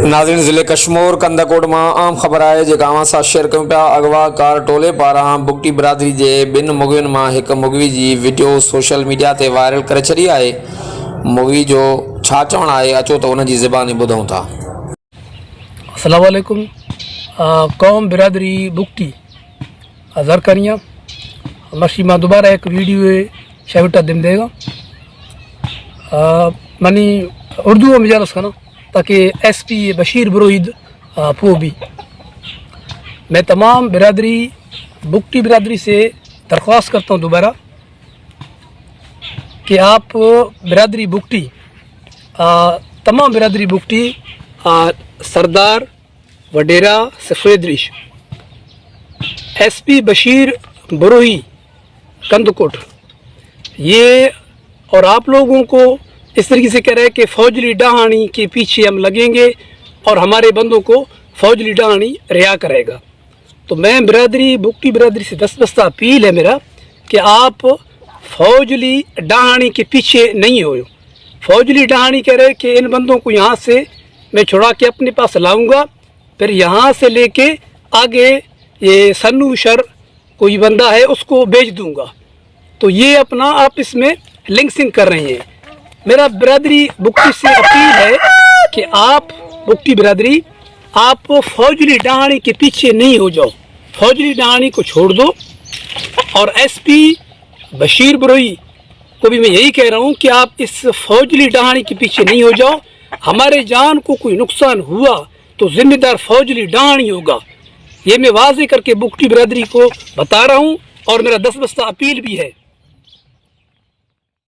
नाज़रीन ज़िले कश्मीर कंदाकोट में आम ख़बर है जेका सां शेयर कयूं पिया। अगवाकार टोले पारां बुगटी बिरादरी के ॿिनि मुगवियुनि मां हिकु मुगवी जी वीडियो सोशल मीडिया ते वायरल करे छॾी आहे। मुगवी जो छा चवणु आहे, अचो त उन जी ज़बानी ॿुधूं था। अस्सलाम वालेकुम। कौम बिरादरी बुगटी ज़रकरियाँ मशी मां दोबारा एक वीडियो शेवटा दिम देगा मनी उर्दू में जालस करना ताकि SP बशीर बरोहिद पो भी। मैं तमाम बिरादरी बुगटी बिरादरी से दरख्वास्त करता हूँ दोबारा कि आप बिरादरी बुगटी तमाम बिरादरी बुगटी सरदार वडेरा सफ़ेद रिश SP बशीर बरोही कंदकोट ये और आप लोगों को इस तरीके से कह रहे हैं कि फौजली डहानी के पीछे हम लगेंगे और हमारे बंदों को फौजली डहानी रिहा करेगा। तो मैं बिरादरी बुगटी बिरादरी से दस्तबस्ता अपील है मेरा कि आप फौजली डहानी के पीछे नहीं हो। फौजली डहानी कह रहे कि इन बंदों को यहाँ से मैं छुड़ा के अपने पास लाऊंगा, फिर यहाँ से लेके आगे ये सन्नू शर कोई बंदा है उसको बेच दूंगा। तो ये अपना आप इसमें लिंक सिंक कर रहे हैं। मेरा बिरादरी बुगटी से अपील है कि आप बुगटी बिरादरी आप फौजली डहानी के पीछे नहीं हो जाओ, फौजली डहानी को छोड़ दो। और SP बशीर बरोही को भी मैं यही कह रहा हूँ कि आप इस फौजली डहानी के पीछे नहीं हो जाओ। हमारे जान को कोई नुकसान हुआ तो जिम्मेदार फौजली डहानी होगा। ये मैं वाज़े करके बुगटी बिरादरी को बता रहा हूँ और मेरा दस्तबस्ता अपील भी है।